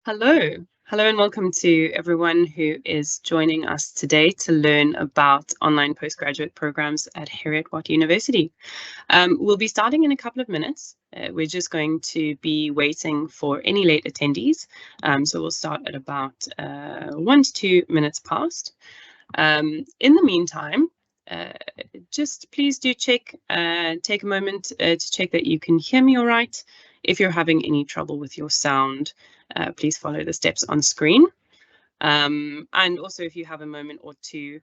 Hello and welcome to everyone who is joining us today to learn about online postgraduate programs at Heriot-Watt University. We'll be starting in a couple of minutes. We're just going to be waiting for any late attendees. So we'll start at about 1 to 2 minutes past. In the meantime, just please do take a moment to check that you can hear me all right. If you're having any trouble with your sound, please follow the steps on screen. And also, if you have a moment or two,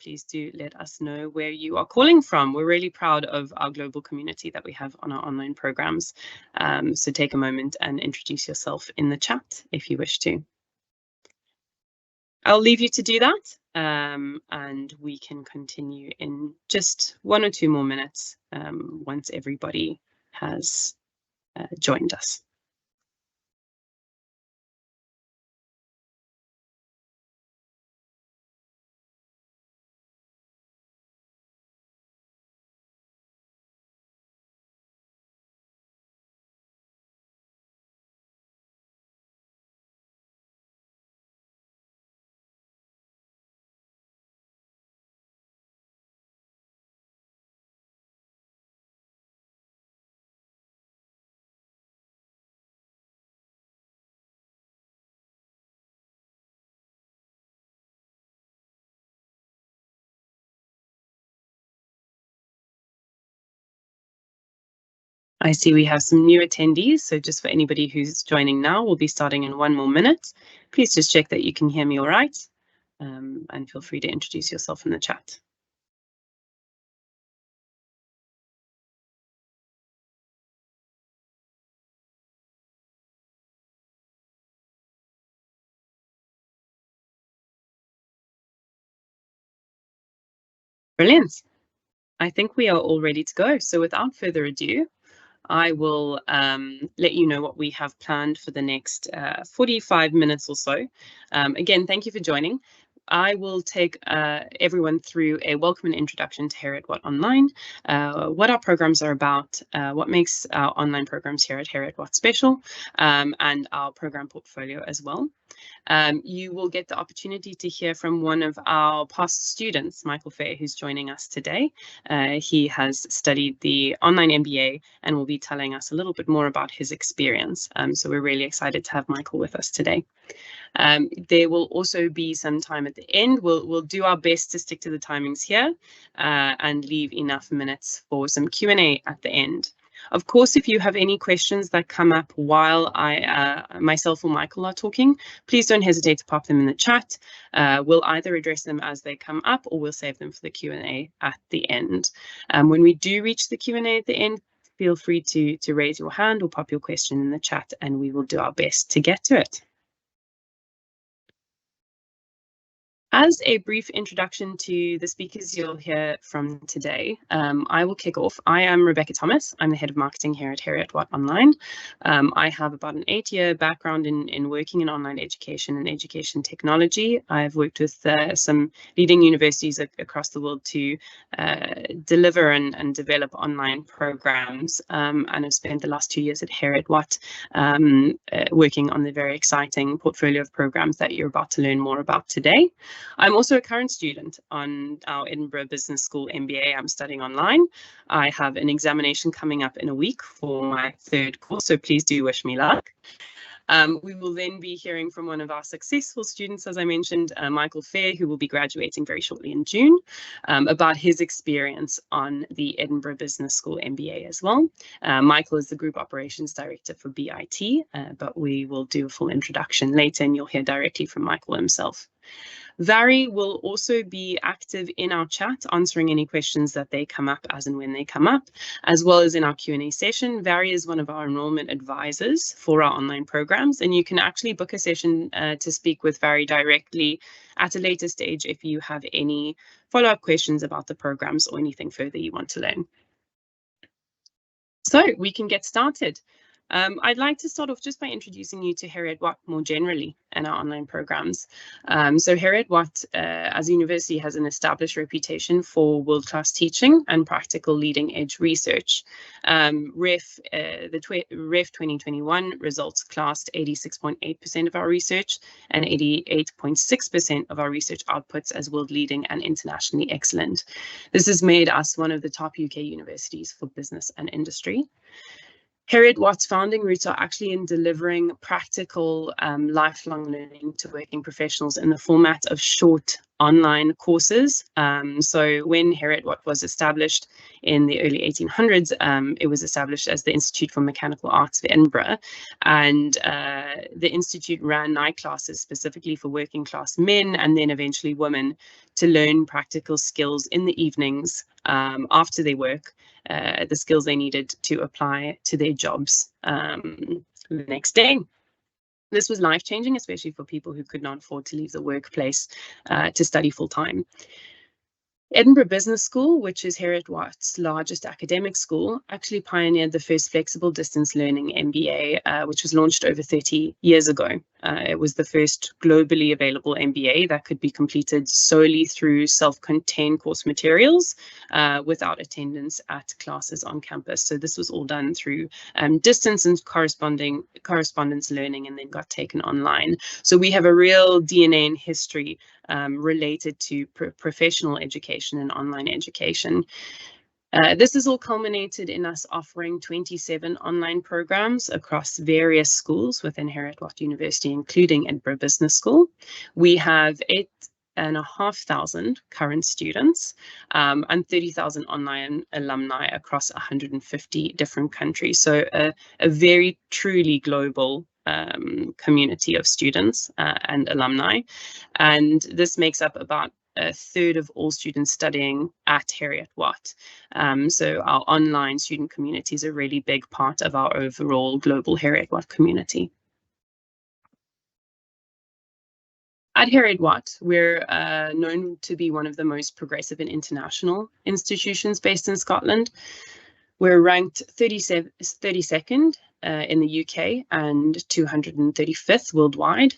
please do let us know where you are calling from. We're really proud of our global community that we have on our online programs. So take a moment and introduce yourself in the chat if you wish to. I'll leave you to do that, and we can continue in just 1 or 2 more minutes once everybody has joined us. I see we have some new attendees, so just for anybody who's joining now, we'll be starting in 1 more minute. Please just check that you can hear me all right, and feel free to introduce yourself in the chat. Brilliant. I think we are all ready to go. So without further ado, I will let you know what we have planned for the next 45 minutes or so. Again, thank you for joining. I will take everyone through a welcome and introduction to Heriot-Watt Online, what our programs are about, what makes our online programs here at Heriot-Watt special, and our program portfolio as well. You will get the opportunity to hear from one of our past students, Michael Fair, who's joining us today. He has studied the online MBA and will be telling us a little bit more about his experience. So we're really excited to have Michael with us today. There will also be some time at the end. We'll do our best to stick to the timings here and leave enough minutes for some Q&A at the end. Of course, if you have any questions that come up while myself or Michael are talking, please don't hesitate to pop them in the chat. We'll either address them as they come up or we'll save them for the Q&A at the end. When we do reach the Q&A at the end, feel free to raise your hand or pop your question in the chat and we will do our best to get to it. As a brief introduction to the speakers you'll hear from today, I will kick off. I am Rebecca Thomas. I'm the head of marketing here at Heriot-Watt Online. I have about an 8-year background in working in online education and education technology. I've worked with some leading universities across the world to deliver and develop online programs, and I've spent the last 2 years at Heriot-Watt working on the very exciting portfolio of programs that you're about to learn more about today. I'm also a current student on our Edinburgh Business School MBA. I'm studying online. I have an examination coming up in a week for my 3rd course, so please do wish me luck. We will then be hearing from one of our successful students, as I mentioned, Michael Fair, who will be graduating very shortly in June, about his experience on the Edinburgh Business School MBA as well. Michael is the Group Operations Director for BIT, but we will do a full introduction later and you'll hear directly from Michael himself. Vary will also be active in our chat, answering any questions that they come up as and when they come up, as well as in our Q&A session. Vary is one of our enrollment advisors for our online programs, and you can actually book a session to speak with Vary directly at a later stage if you have any follow-up questions about the programs or anything further you want to learn. So we can get started. I'd like to start off just by introducing you to Heriot-Watt more generally and our online programs. So Heriot-Watt as a university has an established reputation for world-class teaching and practical leading-edge research. REF 2021 results classed 86.8% of our research and 88.6% of our research outputs as world-leading and internationally excellent. This has made us one of the top UK universities for business and industry. Heriot-Watt's founding roots are actually in delivering practical lifelong learning to working professionals in the format of short online courses. So when Heriot-Watt was established in the early 1800s, it was established as the Institute for Mechanical Arts of Edinburgh. And the Institute ran night classes specifically for working class men and then eventually women to learn practical skills in the evenings after their work. The skills they needed to apply to their jobs the next day. This was life-changing, especially for people who could not afford to leave the workplace to study full-time. Edinburgh Business School, which is Heriot-Watt's largest academic school, actually pioneered the first flexible distance learning MBA, which was launched over 30 years ago. It was the first globally available MBA that could be completed solely through self-contained course materials without attendance at classes on campus. So this was all done through distance and correspondence learning, and then got taken online. So we have a real DNA and history related to professional education and online education. This has all culminated in us offering 27 online programs across various schools within Heriot-Watt University, including Edinburgh Business School. We have 8,500 current students and 30,000 online alumni across 150 different countries. So a very truly global community of students and alumni. And this makes up about a third of all students studying at Heriot-Watt. So our online student community is a really big part of our overall global Heriot-Watt community. At Heriot-Watt, we're known to be one of the most progressive and international institutions based in Scotland. We're ranked 32nd in the UK and 235th worldwide.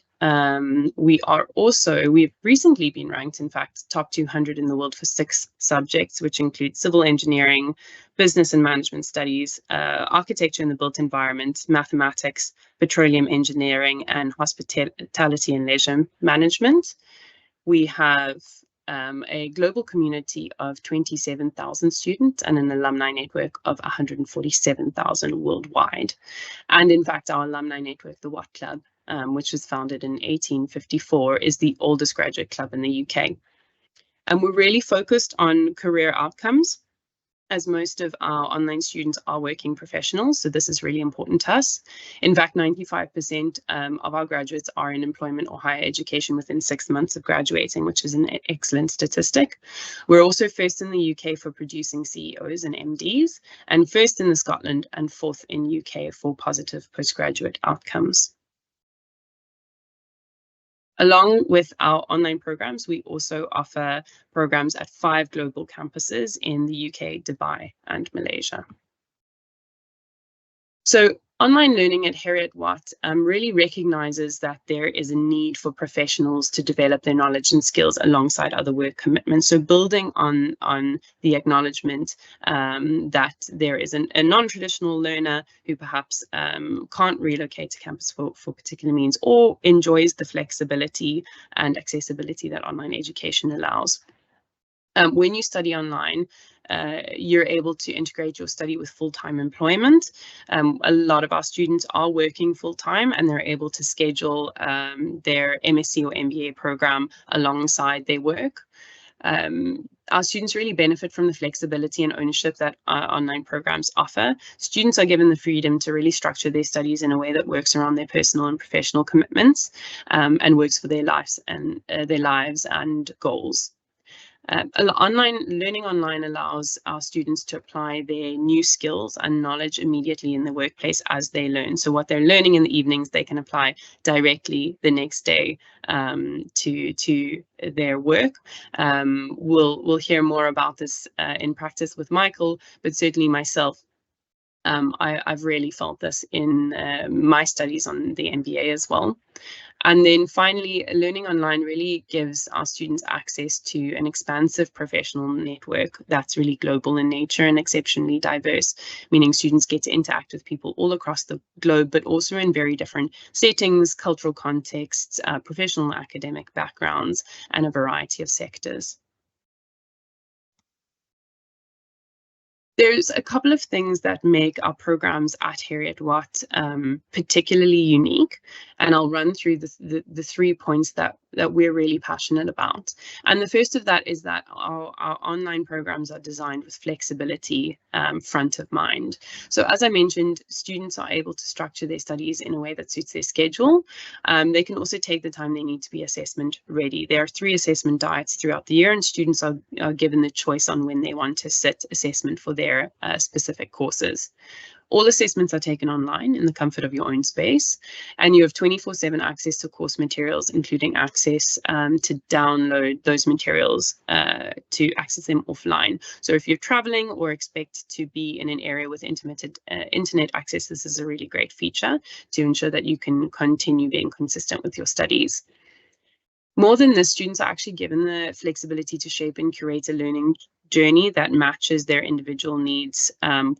We've recently been ranked, in fact, top 200 in the world for 6 subjects, which include civil engineering, business and management studies, architecture in the built environment, mathematics, petroleum engineering, and hospitality and leisure management. We have a global community of 27,000 students and an alumni network of 147,000 worldwide. And in fact, our alumni network, the Watt Club, which was founded in 1854, is the oldest graduate club in the UK. And we're really focused on career outcomes, as most of our online students are working professionals. So this is really important to us. In fact, 95% of our graduates are in employment or higher education within 6 months of graduating, which is an excellent statistic. We're also first in the UK for producing CEOs and MDs, and first in Scotland and 4th in UK for positive postgraduate outcomes. Along with our online programs, we also offer programs at 5 global campuses in the UK, Dubai, and Malaysia. So online learning at Heriot-Watt really recognises that there is a need for professionals to develop their knowledge and skills alongside other work commitments. So building on the acknowledgement that there is a non-traditional learner who perhaps can't relocate to campus for particular means, or enjoys the flexibility and accessibility that online education allows. When you study online, you're able to integrate your study with full-time employment. A lot of our students are working full-time, and they're able to schedule their MSc or MBA program alongside their work. Our students really benefit from the flexibility and ownership that our online programs offer. Students are given the freedom to really structure their studies in a way that works around their personal and professional commitments, and works for their lives and goals. Learning online allows our students to apply their new skills and knowledge immediately in the workplace as they learn. So what they're learning in the evenings, they can apply directly the next day to their work. We'll hear more about this in practice with Michael, but certainly myself I've really felt this in my studies on the MBA as well. And then finally, learning online really gives our students access to an expansive professional network that's really global in nature and exceptionally diverse, meaning students get to interact with people all across the globe, but also in very different settings, cultural contexts, professional and academic backgrounds, and a variety of sectors. There's a couple of things that make our programs at Heriot-Watt particularly unique, and I'll run through the 3 points that we're really passionate about. And the first of that is that our online programs are designed with flexibility front of mind. So as I mentioned, students are able to structure their studies in a way that suits their schedule. They can also take the time they need to be assessment ready. There are 3 assessment diets throughout the year, and students are given the choice on when they want to sit assessment for their specific courses. All assessments are taken online in the comfort of your own space, and you have 24/7 access to course materials, including access to download those materials to access them offline. So if you're traveling or expect to be in an area with intermittent internet access, this is a really great feature to ensure that you can continue being consistent with your studies. More than this, students are actually given the flexibility to shape and curate a learning journey that matches their individual needs,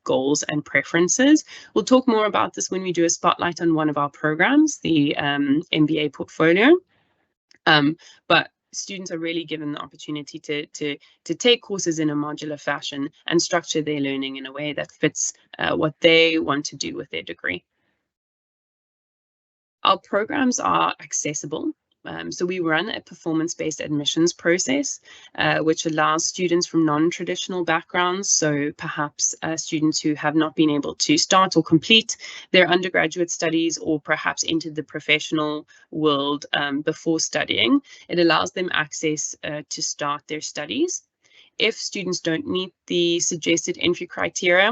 goals, and preferences. We'll talk more about this when we do a spotlight on one of our programs, the MBA portfolio. But students are really given the opportunity to take courses in a modular fashion and structure their learning in a way that fits what they want to do with their degree. Our programs are accessible. So we run a performance-based admissions process, which allows students from non-traditional backgrounds, so perhaps students who have not been able to start or complete their undergraduate studies, or perhaps entered the professional world before studying. It allows them access to start their studies. If students don't meet the suggested entry criteria,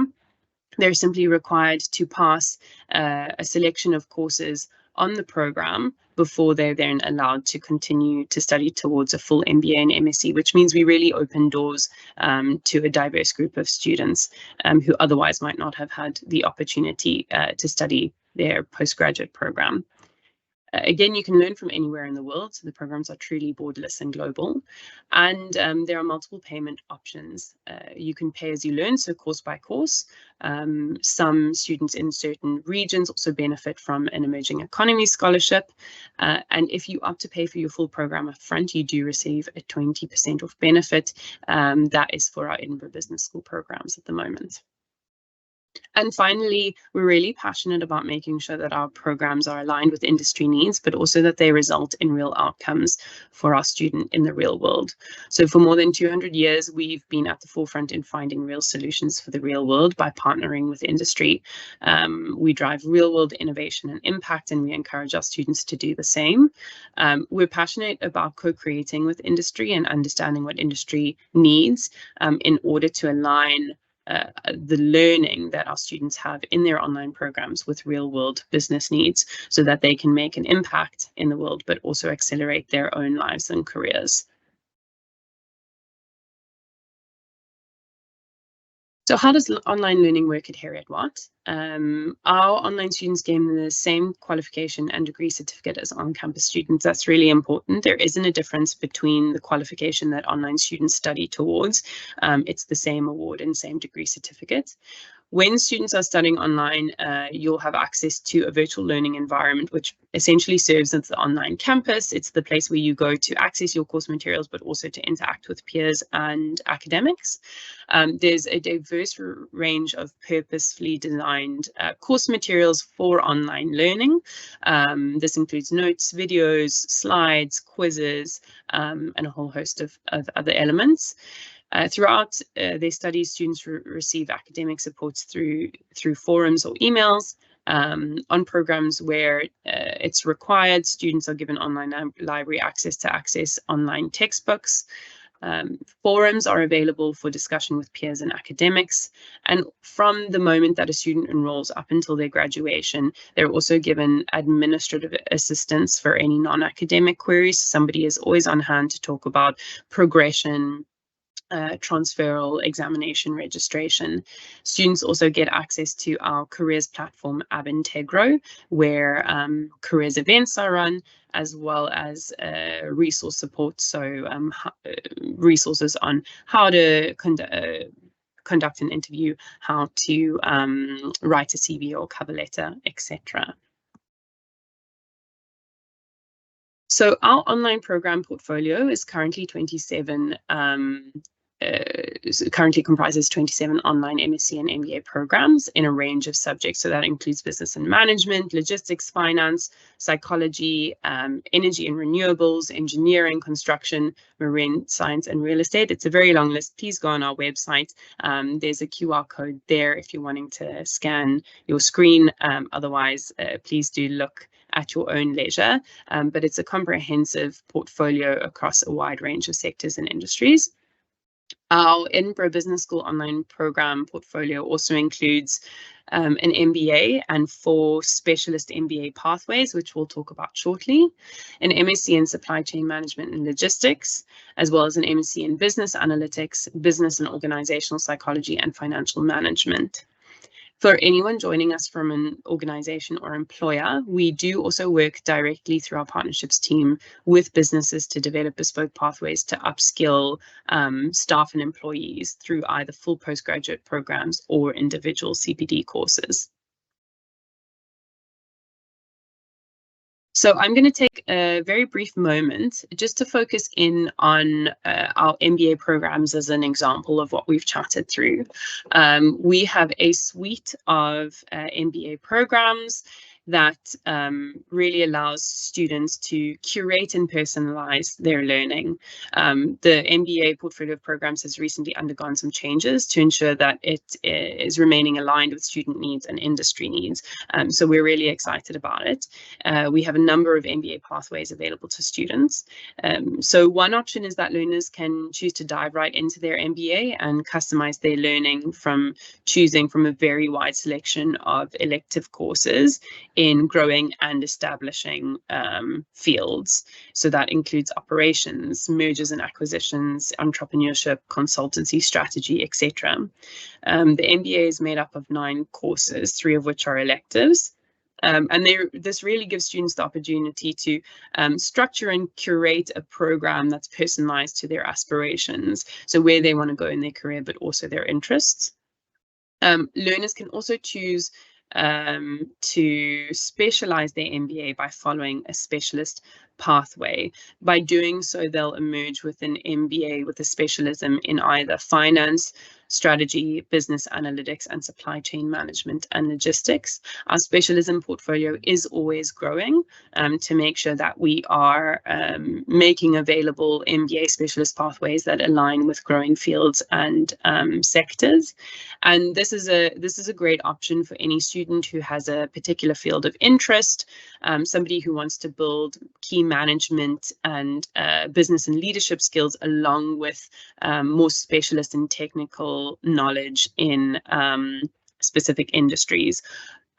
they're simply required to pass a selection of courses on the program before they're then allowed to continue to study towards a full MBA and MSc, which means we really open doors to a diverse group of students who otherwise might not have had the opportunity to study their postgraduate program. Again, you can learn from anywhere in the world, so the programs are truly borderless and global. And there are multiple payment options. You can pay as you learn, so course by course. Some students in certain regions also benefit from an emerging economy scholarship. And if you opt to pay for your full program up front, you do receive a 20% off benefit. That is for our Edinburgh Business School programs at the moment. And finally, we're really passionate about making sure that our programs are aligned with industry needs, but also that they result in real outcomes for our student in the real world. So for more than 200 years, we've been at the forefront in finding real solutions for the real world by partnering with industry. We drive real world innovation and impact, and we encourage our students to do the same. We're passionate about co-creating with industry and understanding what industry needs in order to align the learning that our students have in their online programs with real world business needs, so that they can make an impact in the world, but also accelerate their own lives and careers. So how does online learning work at Heriot-Watt? Our online students gain the same qualification and degree certificate as on-campus students. That's really important. There isn't a difference between the qualification that online students study towards. It's the same award and same degree certificate. When students are studying online, you'll have access to a virtual learning environment, which essentially serves as the online campus. It's the place where you go to access your course materials, but also to interact with peers and academics. There's a diverse range of purposefully designed course materials for online learning. This includes notes, videos, slides, quizzes, and a whole host of other elements. Throughout their studies, students receive academic supports through forums or emails. On programs where it's required, students are given online library access to access online textbooks. Forums are available for discussion with peers and academics. And from the moment that a student enrolls up until their graduation, they're also given administrative assistance for any non-academic queries. Somebody is always on hand to talk about progression, transferal examination registration. Students also get access to our careers platform, Ab Integro, where careers events are run, as well as resource support, so resources on how to conduct an interview, how to write a CV or cover letter, etc. So our online program portfolio is currently 27, currently comprises 27 online MSc and MBA programs in a range of subjects. So that includes business and management, logistics, finance, psychology, energy and renewables, engineering, construction, marine science, and real estate. It's a very long list. Please go on our website. There's a QR code there if you're wanting to scan your screen. Otherwise, please do look at your own leisure, but it's a comprehensive portfolio across a wide range of sectors and industries. Our Edinburgh Business School online program portfolio also includes an MBA and 4 specialist MBA pathways, which we'll talk about shortly, an MSc in Supply Chain Management and Logistics, as well as an MSc in Business Analytics, Business and Organizational Psychology, and Financial Management. For anyone joining us from an organization or employer, we do also work directly through our partnerships team with businesses to develop bespoke pathways to upskill staff and employees through either full postgraduate programs or individual CPD courses. So I'm going to take a very brief moment just to focus in on our MBA programs as an example of what we've chatted through. We have a suite of MBA programs that really allows students to curate and personalize their learning. The MBA portfolio of programs has recently undergone some changes to ensure that it is remaining aligned with student needs and industry needs. So we're really excited about it. We have a number of MBA pathways available to students. So one option is that learners can choose to dive right into their MBA and customize their learning from choosing from a very wide selection of elective courses in growing and establishing fields. So that includes operations, mergers and acquisitions, entrepreneurship, consultancy, strategy, etc. The MBA is made up of 9 courses, 3 of which are electives. And this really gives students the opportunity to structure and curate a program that's personalized to their aspirations, so where they want to go in their career, but also their interests. Learners can also choose to specialize their MBA by following a specialist pathway. By doing so, they'll emerge with an MBA with a specialism in either finance, strategy, business analytics, and supply chain management and logistics. Our specialism portfolio is always growing to make sure that we are making available MBA specialist pathways that align with growing fields and sectors. And this is a great option for any student who has a particular field of interest, somebody who wants to build key management and business and leadership skills, along with more specialist and technical knowledge in specific industries,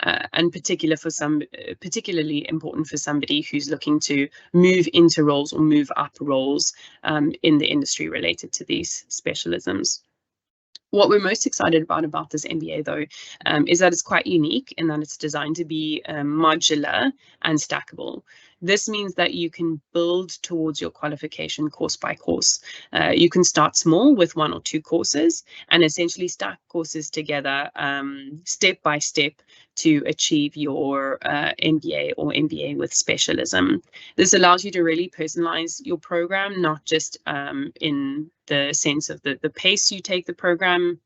and particularly important for somebody who's looking to move into roles or move up roles in the industry related to these specialisms. What we're most excited about this MBA, though, is that it's quite unique in that it's designed to be modular and stackable. This means that you can build towards your qualification course by course. You can start small with 1 or 2 courses and essentially stack courses together step by step to achieve your MBA or MBA with specialism. This allows you to really personalize your program, not just in the sense of the pace you take the program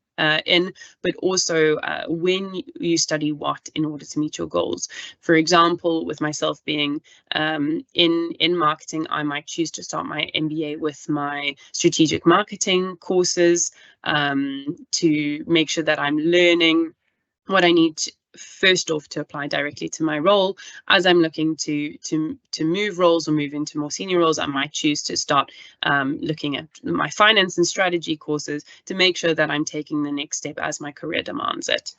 in, but also when you study what in order to meet your goals. For example, with myself being in marketing, I might choose to start my MBA with my strategic marketing courses to make sure that I'm learning what I need first off to apply directly to my role. As I'm looking to move roles or move into more senior roles, I might choose to start looking at my finance and strategy courses to make sure that I'm taking the next step as my career demands it.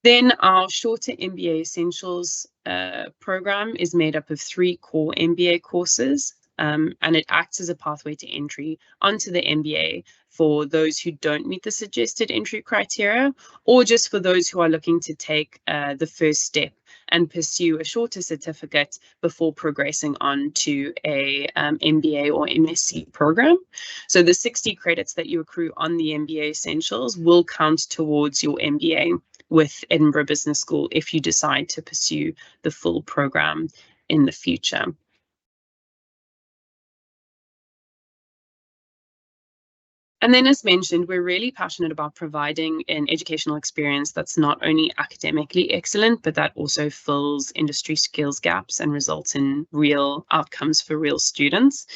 Then our shorter MBA Essentials program is made up of 3 core MBA courses. and it acts as a pathway to entry onto the MBA for those who don't meet the suggested entry criteria, or just for those who are looking to take the first step and pursue a shorter certificate before progressing on to a MBA or MSc program. So the 60 credits that you accrue on the MBA Essentials will count towards your MBA with Edinburgh Business School if you decide to pursue the full program in the future. And then, as mentioned, we're really passionate about providing an educational experience that's not only academically excellent, but that also fills industry skills gaps and results in real outcomes for real students.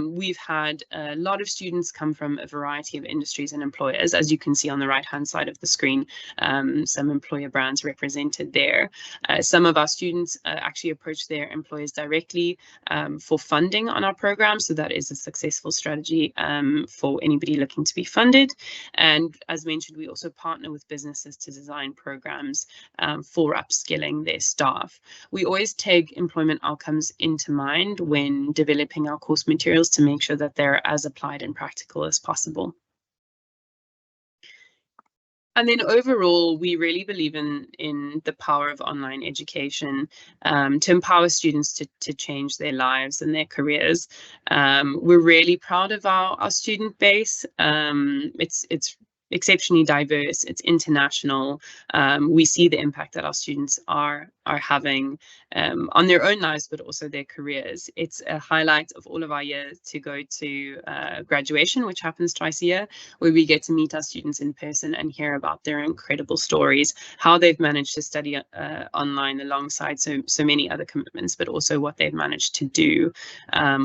We've had a lot of students come from a variety of industries and employers, as you can see on the right-hand side of the screen, some employer brands represented there. Some of our students actually approach their employers directly for funding on our program, so that is a successful strategy for anybody looking to be funded. And as mentioned, we also partner with businesses to design programs for upskilling their staff. We always take employment outcomes into mind when developing our course materials to make sure that they're as applied and practical as possible. And then overall, we really believe in the power of online education to empower students to change their lives and their careers. We're really proud of our student base. It's exceptionally diverse. It's international. We see the impact that our students are having on their own lives, but also their careers. It's a highlight of all of our years to go to graduation, which happens twice a year, where we get to meet our students in person and hear about their incredible stories, how they've managed to study online alongside so many other commitments, but also what they've managed to do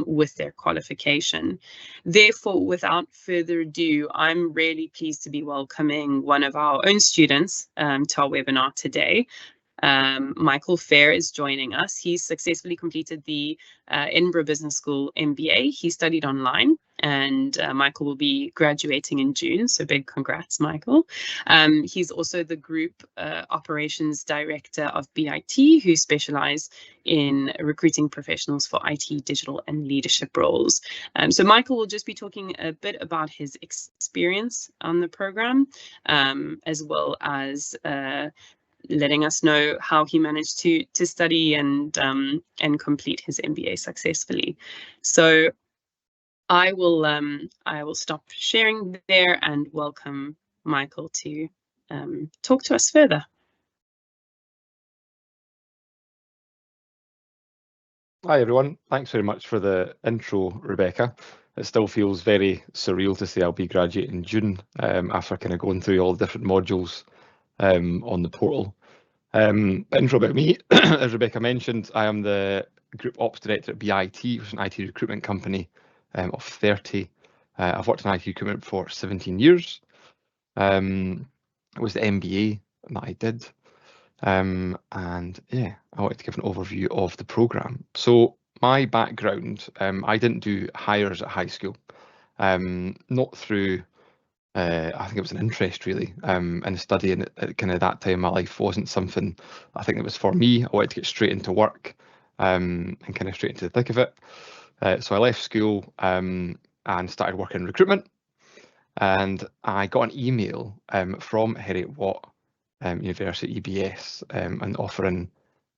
with their qualification. Therefore, without further ado, I'm really pleased to be welcoming one of our own students to our webinar today. Michael Fair is joining us. He's successfully completed the Edinburgh Business School MBA. He studied online, and Michael will be graduating in June, so big congrats, Michael. He's also the Group Operations Director of BIT, who specialise in recruiting professionals for IT, digital and leadership roles. So Michael will just be talking a bit about his experience on the programme, as well as letting us know how he managed to study and complete his MBA successfully. So I will stop sharing there and welcome Michael to talk to us further. Hi everyone, thanks very much for the intro, Rebecca. It still feels very surreal to say I'll be graduating in June after kind of going through all the different modules on the portal. Intro about me, as Rebecca mentioned, I am the Group Ops Director at BIT, which is an IT recruitment company of 30. I've worked in IT recruitment for 17 years. It was the MBA that I did. And yeah, I wanted to give an overview of the programme. So my background, I didn't do hires at high school, not through I think it was an interest really in studying at kind of that time in my life wasn't something I think that was for me. I wanted to get straight into work and kind of straight into the thick of it. So I left school and started working in recruitment, and I got an email from Heriot-Watt University EBS and offering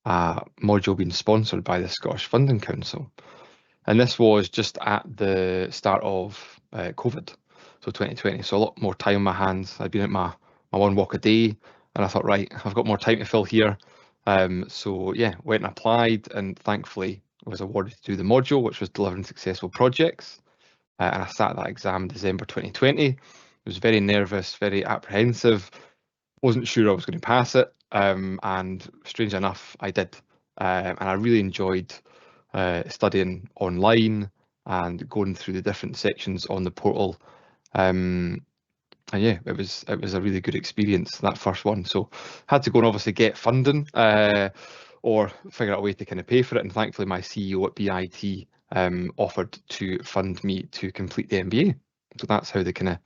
a module being sponsored by the Scottish Funding Council. And this was just at the start of COVID. So 2020, so a lot more time on my hands. I'd been at my one walk a day, and I thought, right, I've got more time to fill here. So yeah, went and applied, and thankfully I was awarded to do the module, which was delivering successful projects. And I sat that exam in December 2020. I was very nervous, very apprehensive, wasn't sure I was going to pass it, and strange enough, I did. And I really enjoyed studying online and going through the different sections on the portal. And yeah, it was a really good experience, that first one. So had to go and obviously get funding or figure out a way to kind of pay for it. And thankfully my CEO at BIT offered to fund me to complete the MBA. So that's how the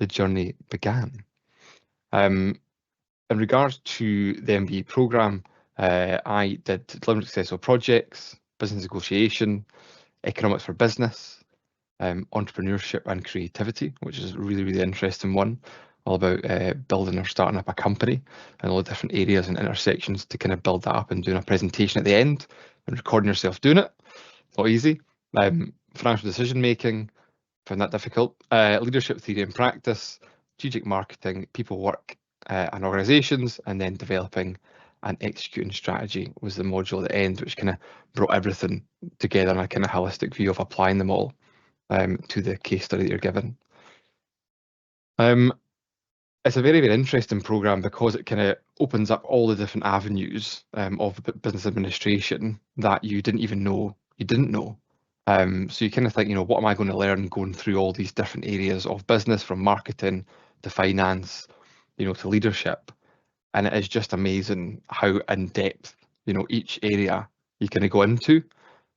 journey began. In regards to the MBA programme, I did delivering successful projects, business negotiation, economics for business, entrepreneurship and creativity, which is a really, really interesting one, all about building or starting up a company and all the different areas and intersections to kind of build that up and doing a presentation at the end and recording yourself doing it. It's not easy. Financial decision making, found that difficult. Leadership theory and practice, strategic marketing, people work and organizations, and then developing and executing strategy was the module at the end, which kind of brought everything together in a kind of holistic view of applying them all to the case study that you're given. It's a very, very interesting program because it kind of opens up all the different avenues of business administration that you didn't even know you didn't know. So you kind of think, you know, what am I going to learn going through all these different areas of business, from marketing to finance, you know, to leadership. And it is just amazing how in depth, you know, each area you kind of go into.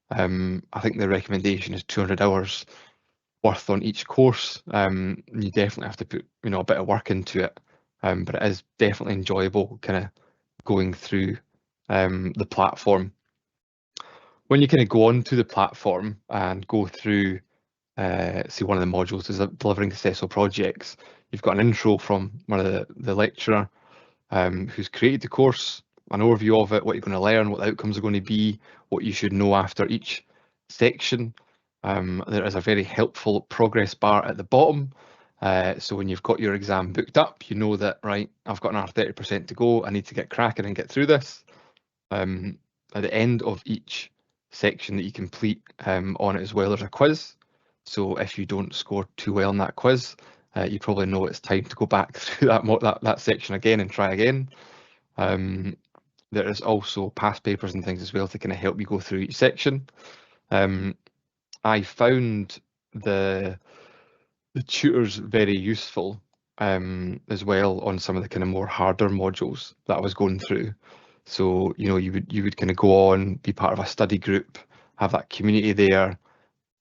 I think the recommendation is 200 hours worth on each course. You definitely have to put, you know, a bit of work into it, but it is definitely enjoyable kind of going through the platform. When you kind of go onto the platform and go through, see, one of the modules is delivering successful projects, you've got an intro from one of the lecturer who's created the course, an overview of it, what you're going to learn, what the outcomes are going to be, what you should know after each section. There is a very helpful progress bar at the bottom. So when you've got your exam booked up, you know that, right, I've got another 30% to go. I need to get cracking and get through this. At the end of each section that you complete on it as well, there's a quiz. So if you don't score too well in that quiz, you probably know it's time to go back through that section again and try again. There is also past papers and things as well to kind of help you go through each section. I found the tutors very useful as well on some of the kind of more harder modules that I was going through. So, you know, you would kind of go on, be part of a study group, have that community there.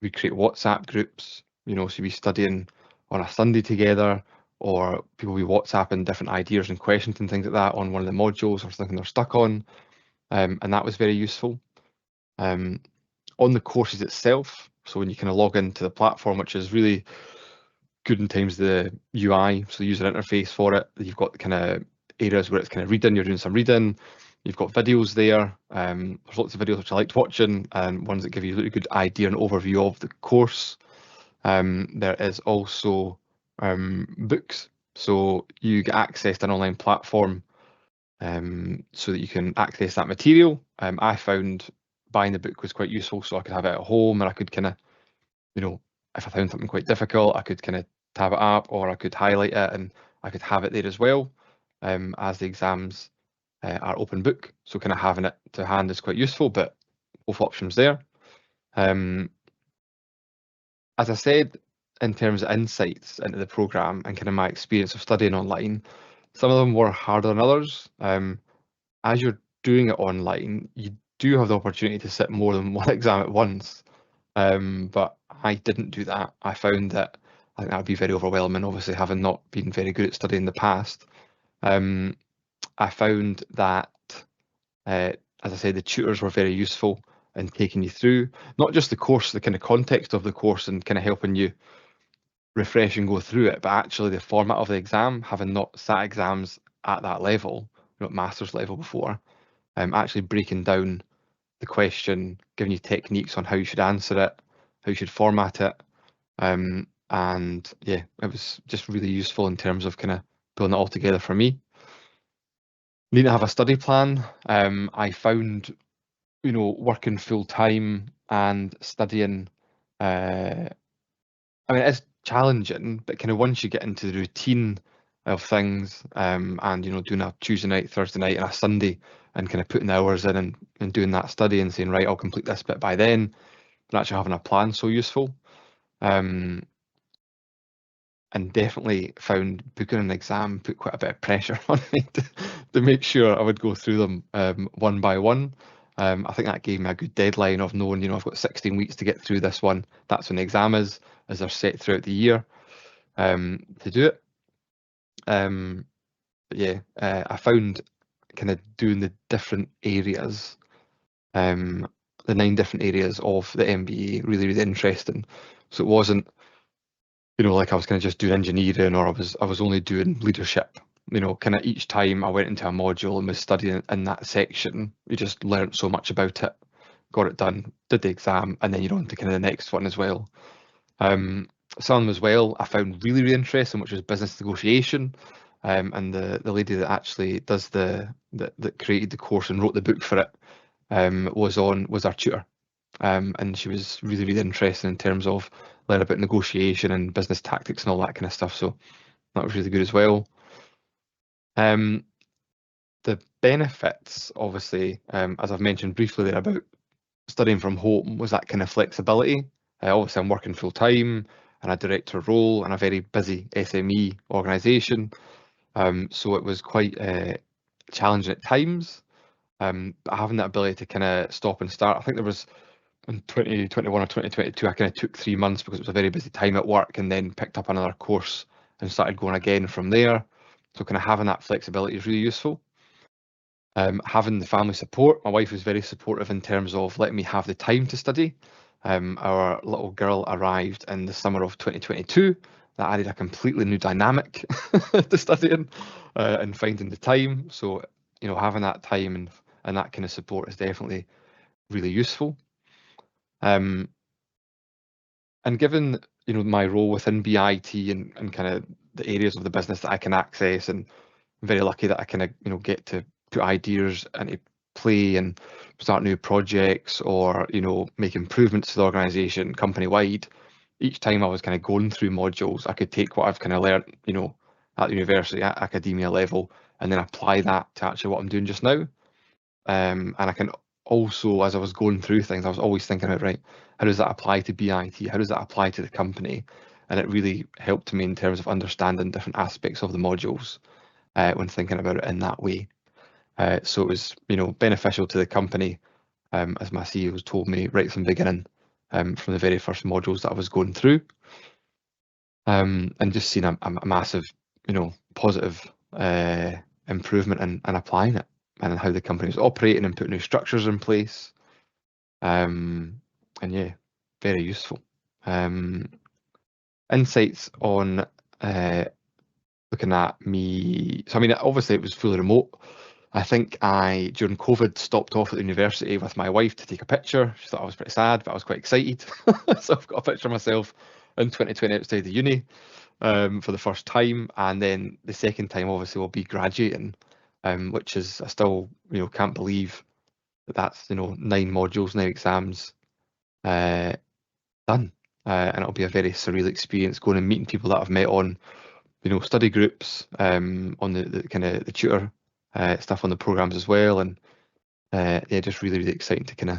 We create WhatsApp groups, you know, so you'd be studying on a Sunday together, or people be WhatsApping different ideas and questions and things like that on one of the modules or something they're stuck on. And that was very useful. On the courses itself, so when you kind of log into the platform, which is really good in terms of the UI, so the user interface for it, you've got the kind of areas where it's kind of reading, you're doing some reading, you've got videos there. There's lots of videos which I liked watching, and ones that give you a really good idea and overview of the course. There is also books, so you get access to an online platform so that you can access that material. I found buying the book was quite useful, so I could have it at home, and I could kind of, you know, if I found something quite difficult, I could kind of tab it up, or I could highlight it and I could have it there as well, as the exams are open book. So kind of having it to hand is quite useful, but both options there. As I said, in terms of insights into the programme and kind of my experience of studying online, some of them were harder than others. As you're doing it online, you do have the opportunity to sit more than one exam at once. But I didn't do that. I found that I think that would be very overwhelming, obviously having not been very good at studying in the past. I found that, as I said, the tutors were very useful in taking you through, not just the course, the kind of context of the course and kind of helping you refresh and go through it, but actually the format of the exam, having not sat exams at that level, you know, master's level before, actually breaking down the question, giving you techniques on how you should answer it, how you should format it. And yeah, it was just really useful in terms of kind of pulling it all together for me. Need to have a study plan. I found, you know, working full time and studying, I mean, it's challenging, but kind of once you get into the routine of things, and, you know, doing a Tuesday night, Thursday night, and a Sunday, and kind of putting the hours in and doing that study and saying, right, I'll complete this bit by then, and actually having a plan so useful. And definitely found booking an exam put quite a bit of pressure on me to make sure I would go through them one by one. I think that gave me a good deadline of knowing, you know, I've got 16 weeks to get through this one. That's when the exam is, as they're set throughout the year to do it. But yeah, I found kind of doing the different areas the 9 different areas of the MBA really, really interesting. So it wasn't, you know, like I was kind of just doing engineering, or I was only doing leadership. You know, kind of each time I went into a module and was studying in that section, you just learned so much about it, got it done, did the exam, and then you're on to kind of the next one as well. Some as well I found really, really interesting, which was business negotiation. And the lady that actually does that created the course and wrote the book for it was our tutor. And she was really, really interested in terms of learning about negotiation and business tactics and all that kind of stuff. So that was really good as well. The benefits, obviously, as I've mentioned briefly there about studying from home, was that kind of flexibility. Obviously, I'm working full time in a director role in a very busy SME organisation. So it was quite challenging at times. But having that ability to kind of stop and start, I think there was in 2021 or 2022, I kind of took 3 months because it was a very busy time at work, and then picked up another course and started going again from there. So kind of having that flexibility is really useful. Having the family support, my wife was very supportive in terms of letting me have the time to study. Our little girl arrived in the summer of 2022. That added a completely new dynamic to studying and finding the time. So, you know, having that time and that kind of support is definitely really useful. And given, you know, my role within BIT and kind of the areas of the business that I can access, and I'm very lucky that I kind of, you know, get to put ideas into play and start new projects, or, you know, make improvements to the organisation company wide. Each time I was kind of going through modules, I could take what I've kind of learned, you know, at the university, at academia level, and then apply that to actually what I'm doing just now. And I can also, as I was going through things, I was always thinking about, right, how does that apply to BIT? How does that apply to the company? And it really helped me in terms of understanding different aspects of the modules when thinking about it in that way. So it was, you know, beneficial to the company, as my CEO has told me right from the beginning, from the very first modules that I was going through, and just seeing a massive, you know, positive improvement in applying it, and how the company was operating and putting new structures in place. And yeah, very useful. Insights on looking at me. So I mean, obviously it was fully remote. I think during COVID, stopped off at the university with my wife to take a picture. She thought I was pretty sad, but I was quite excited. So I've got a picture of myself in 2020 outside the uni for the first time. And then the second time, obviously, will be graduating, which is, I still, you know, can't believe that's, you know, 9 modules, 9 exams done. And it'll be a very surreal experience going and meeting people that I've met on, you know, study groups, on the kind of the tutor stuff on the programs as well, and yeah, just really, really exciting to kind of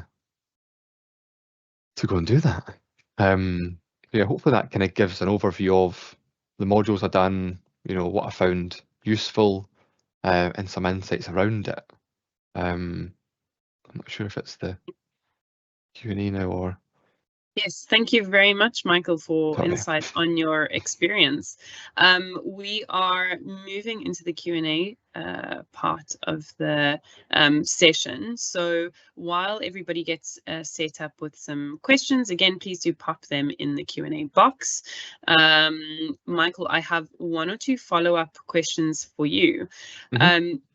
go and do that. Yeah, hopefully that kind of gives an overview of the modules I've done, you know, what I found useful, and some insights around it. I'm not sure if it's the Q&A now or... Yes, thank you very much, Michael, for Sorry. insight on your experience. We are moving into the Q&A part of the session. So while everybody gets set up with some questions, again, please do pop them in the Q&A box. Michael, I have 1 or 2 follow-up questions for you.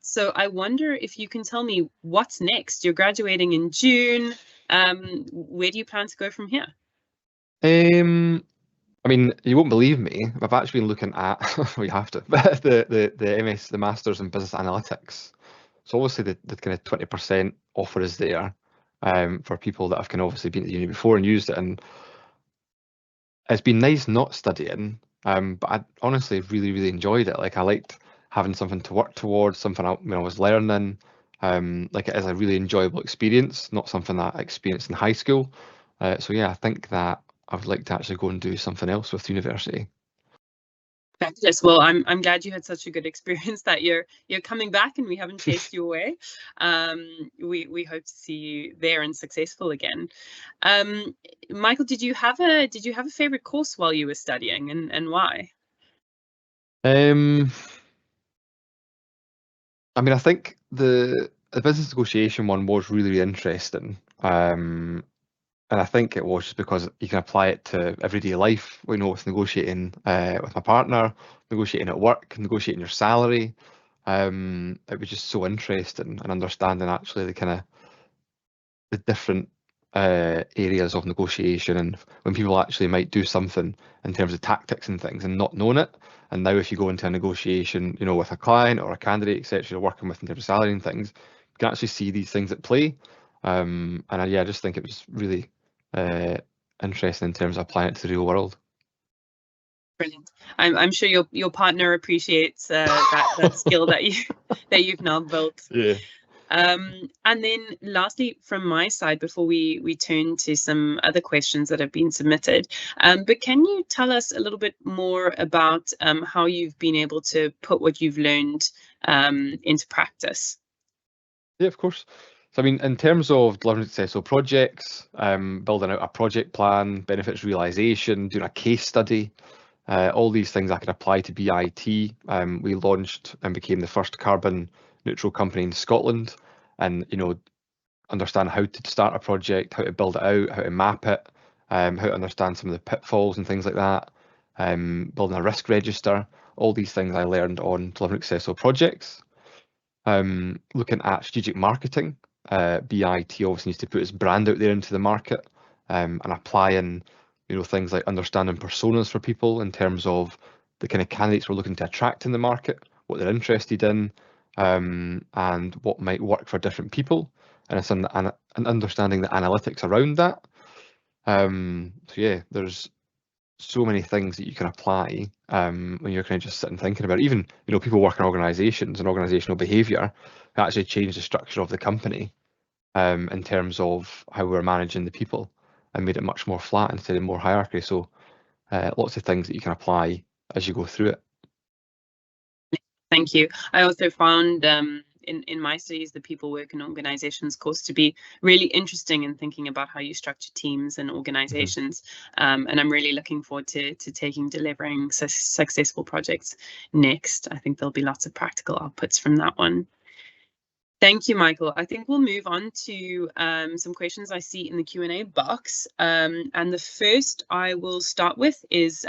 So I wonder if you can tell me what's next. You're graduating in June. Where do you plan to go from here? I mean, you won't believe me. I've actually been looking at, we have to, but the MS, the Masters in Business Analytics. So obviously the kind of 20% offer is there for people that have kind of obviously been to uni before and used it. And it's been nice not studying, but I honestly really, really enjoyed it. Like, I liked having something to work towards, something when I was learning. Like, it is a really enjoyable experience, not something that I experienced in high school. So yeah, I think that I would like to actually go and do something else with university. Fabulous. Well, I'm glad you had such a good experience that you're coming back and we haven't chased you away. We hope to see you there and successful again. Michael, did you have a favorite course while you were studying, and why? I mean, I think the business negotiation one was really, really interesting. And I think it was just because you can apply it to everyday life, with negotiating with my partner, negotiating at work, negotiating your salary. It was just so interesting and understanding actually the kind of the different areas of negotiation, and when people actually might do something in terms of tactics and things and not knowing it. And now if you go into a negotiation, with a client or a candidate, etc., you're working with in terms of salary and things, you can actually see these things at play. I just think it was really interesting in terms of applying it to the real world. Brilliant. I'm sure your partner appreciates that skill that you've now built. Yeah. And then lastly, from my side, before we turn to some other questions that have been submitted, but can you tell us a little bit more about how you've been able to put what you've learned into practice? Yeah, of course. So, I mean, in terms of delivering successful projects, building out a project plan, benefits realization, doing a case study, all these things I can apply to BIT. We launched and became the first carbon neutral company in Scotland, and understand how to start a project, how to build it out, how to map it, how to understand some of the pitfalls and things like that, building a risk register. All these things I learned on delivering successful projects. Looking at strategic marketing, BIT obviously needs to put its brand out there into the market, and applying, things like understanding personas for people in terms of the kind of candidates we're looking to attract in the market, what they're interested in, and what might work for different people, and it's an understanding the analytics around that. So yeah, there's so many things that you can apply when you're kind of just sitting thinking about it. Even people work in organizations and organizational behavior actually change the structure of the company in terms of how we're managing the people, and made it much more flat instead of more hierarchy. So lots of things that you can apply as you go through it. Thank you. I also found in my studies the people work in organizations course to be really interesting in thinking about how you structure teams and organizations. And I'm really looking forward to delivering successful projects next. I think there'll be lots of practical outputs from that one. Thank you, Michael. I think we'll move on to some questions I see in the Q&A box. And the first I will start with is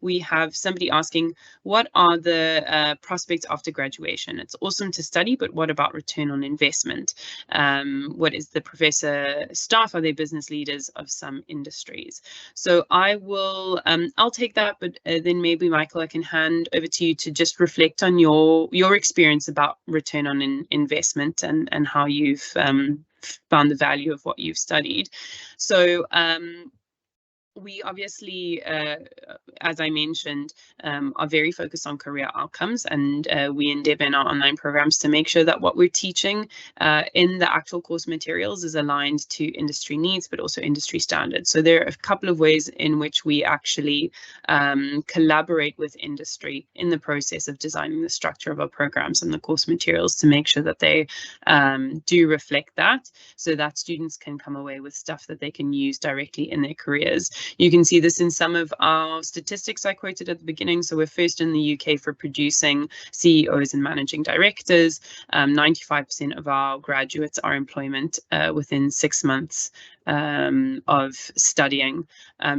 we have somebody asking, what are the prospects after graduation? It's awesome to study, but what about return on investment? What is the professor staff? Are they business leaders of some industries? So I will, I'll take that, but then maybe, Michael, I can hand over to you to just reflect on your experience about return on investment and how you've found the value of what you've studied. So we obviously, as I mentioned, are very focused on career outcomes, and we endeavour in our online programs to make sure that what we're teaching in the actual course materials is aligned to industry needs, but also industry standards. So there are a couple of ways in which we actually collaborate with industry in the process of designing the structure of our programs and the course materials to make sure that they do reflect that, so that students can come away with stuff that they can use directly in their careers. You can see this in some of our statistics I quoted at the beginning. So we're first in the UK for producing CEOs and managing directors. 95% of our graduates are employment within 6 months of studying.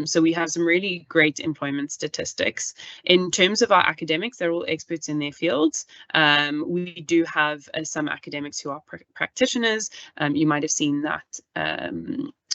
So we have some really great employment statistics. In terms of our academics, they're all experts in their fields. We do have some academics who are practitioners. You might have seen that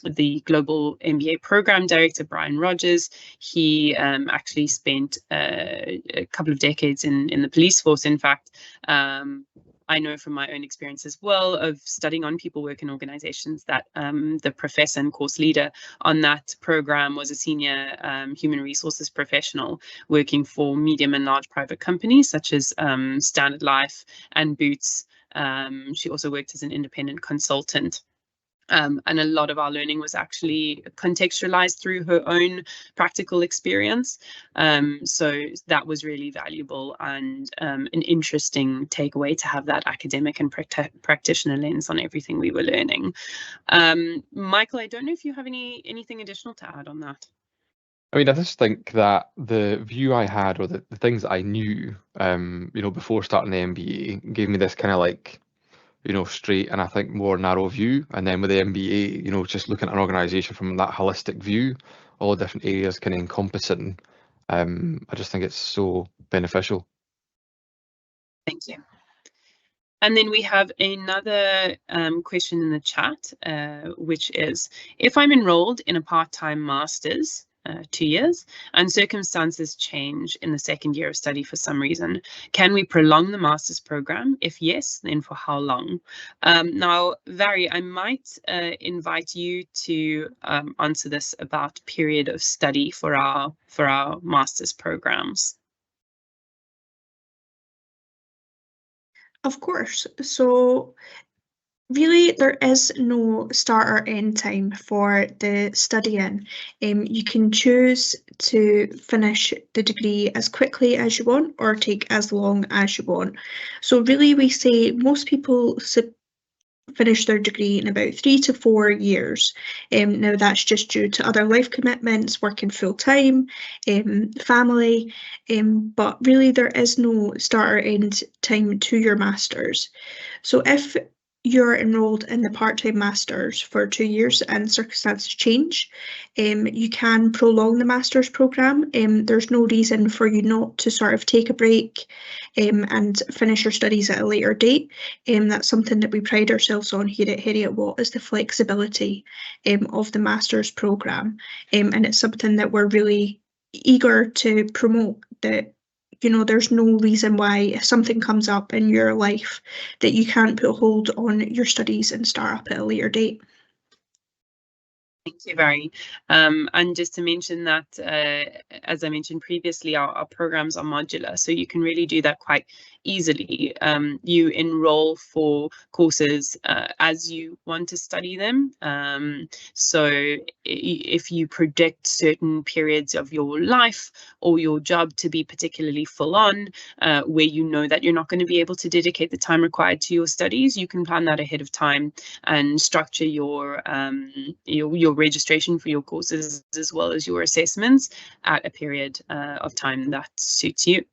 the global MBA program director, Brian Rogers, he actually spent a couple of decades in the police force. In fact, I know from my own experience as well of studying on people work in organizations that the professor and course leader on that program was a senior human resources professional working for medium and large private companies such as Standard Life and Boots. She also worked as an independent consultant. And a lot of our learning was actually contextualized through her own practical experience. So that was really valuable and an interesting takeaway to have that academic and practitioner lens on everything we were learning. Michael, I don't know if you have anything additional to add on that. I mean, I just think that the view I had, or the things that I knew, before starting the MBA, gave me this kind of like straight and I think more narrow view. And then with the MBA, just looking at an organisation from that holistic view, all different areas kind of encompassing. I just think it's so beneficial. Thank you. And then we have another question in the chat, which is, if I'm enrolled in a part-time master's, 2 years, and circumstances change in the second year of study for some reason, can we prolong the master's program? If yes, then for how long? Now, Vary, I might invite you to answer this about period of study for our master's programs. Of course. So really, there is no start or end time for the studying. You can choose to finish the degree as quickly as you want or take as long as you want. So really, we say most people finish their degree in about 3 to 4 years. Now that's just due to other life commitments, working full time, family, but really there is no start or end time to your masters. So if you're enrolled in the part-time masters for 2 years and circumstances change, you can prolong the masters program. There's no reason for you not to sort of take a break and finish your studies at a later date. That's something that we pride ourselves on here at Heriot-Watt, is the flexibility of the masters program, and it's something that we're really eager to promote, that there's no reason why if something comes up in your life that you can't put a hold on your studies and start up at a later date. Thank you, Vary. And just to mention that, as I mentioned previously, our programs are modular, so you can really do that quite easily. You enroll for courses as you want to study them. So if you predict certain periods of your life or your job to be particularly full on, where you know that you're not going to be able to dedicate the time required to your studies, you can plan that ahead of time and structure your registration for your courses as well as your assessments at a period of time that suits you.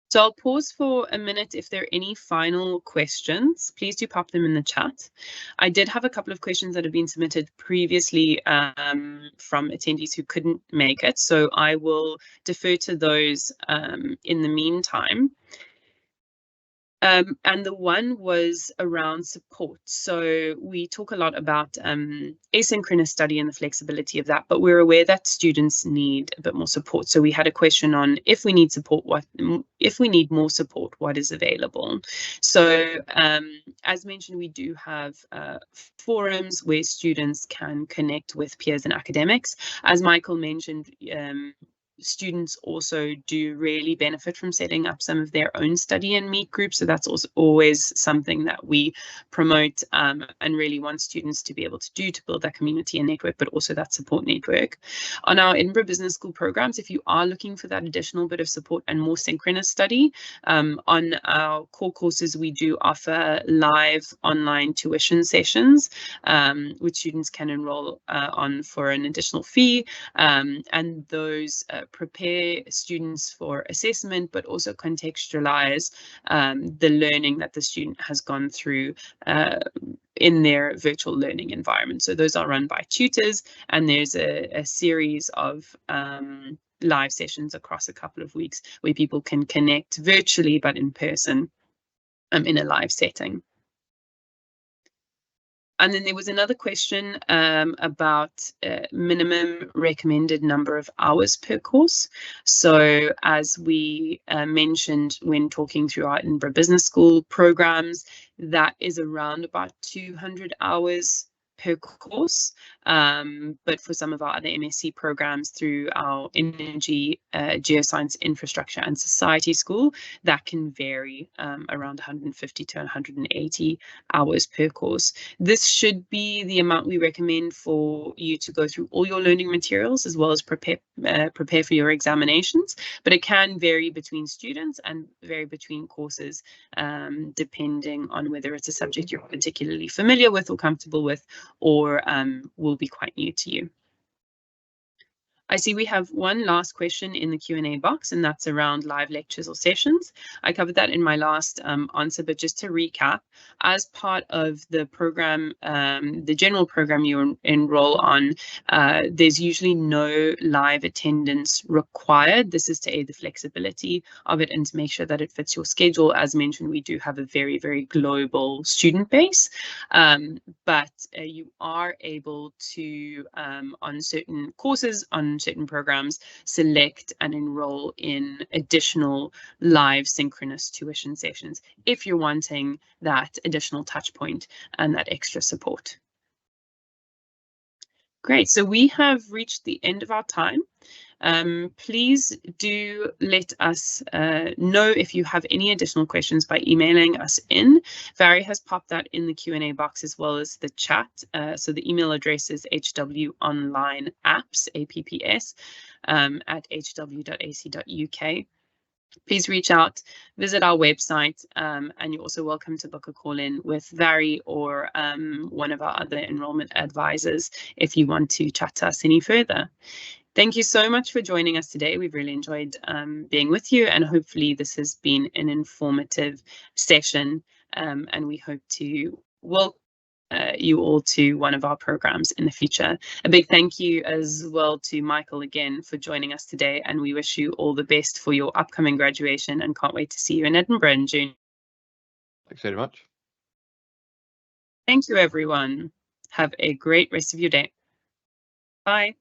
So I'll pause for a minute. If there are any final questions, please do pop them in the chat. I did have a couple of questions that have been submitted previously from attendees who couldn't make it, so I will defer to those in the meantime. And the one was around support. So we talk a lot about asynchronous study and the flexibility of that, but we're aware that students need a bit more support. So we had a question on, if we need support, if we need more support, what is available? So as mentioned, we do have forums where students can connect with peers and academics. As Michael mentioned, students also do really benefit from setting up some of their own study and meet groups. So that's also always something that we promote and really want students to be able to do, to build that community and network, but also that support network. On our Edinburgh Business School programs, if you are looking for that additional bit of support and more synchronous study, on our core courses, we do offer live online tuition sessions, which students can enroll on for an additional fee, and those prepare students for assessment, but also contextualize the learning that the student has gone through in their virtual learning environment. So those are run by tutors, and there's a series of live sessions across a couple of weeks where people can connect virtually but in person in a live setting. And then there was another question about minimum recommended number of hours per course. So as we mentioned when talking through our Edinburgh Business School programs, that is around about 200 hours per course, but for some of our other MSc programs through our Energy, Geoscience, Infrastructure and Society School, that can vary around 150 to 180 hours per course. This should be the amount we recommend for you to go through all your learning materials as well as prepare for your examinations, but it can vary between students and vary between courses depending on whether it's a subject you're particularly familiar with or comfortable with, or will be quite new to you. I see we have one last question in the Q&A box, and that's around live lectures or sessions. I covered that in my last answer, but just to recap, as part of the program, the general program you enroll on, there's usually no live attendance required. This is to aid the flexibility of it and to make sure that it fits your schedule. As mentioned, we do have a very, very global student base, but you are able to, on certain courses, on certain programs, select and enroll in additional live synchronous tuition sessions if you're wanting that additional touch point and that extra support. Great, so we have reached the end of our time. Please do let us know if you have any additional questions by emailing us in. Vary has popped that in the Q&A box as well as the chat. So the email address is hwonlineapps, APPS, at hw.ac.uk. Please reach out, visit our website, and you're also welcome to book a call-in with Vary or one of our other enrollment advisors if you want to chat to us any further. Thank you so much for joining us today. We've really enjoyed being with you, and hopefully this has been an informative session, and we hope to welcome you all to one of our programs in the future. A big thank you as well to Michael again for joining us today, and we wish you all the best for your upcoming graduation and can't wait to see you in Edinburgh in June. Thanks very much. Thank you, everyone. Have a great rest of your day. Bye.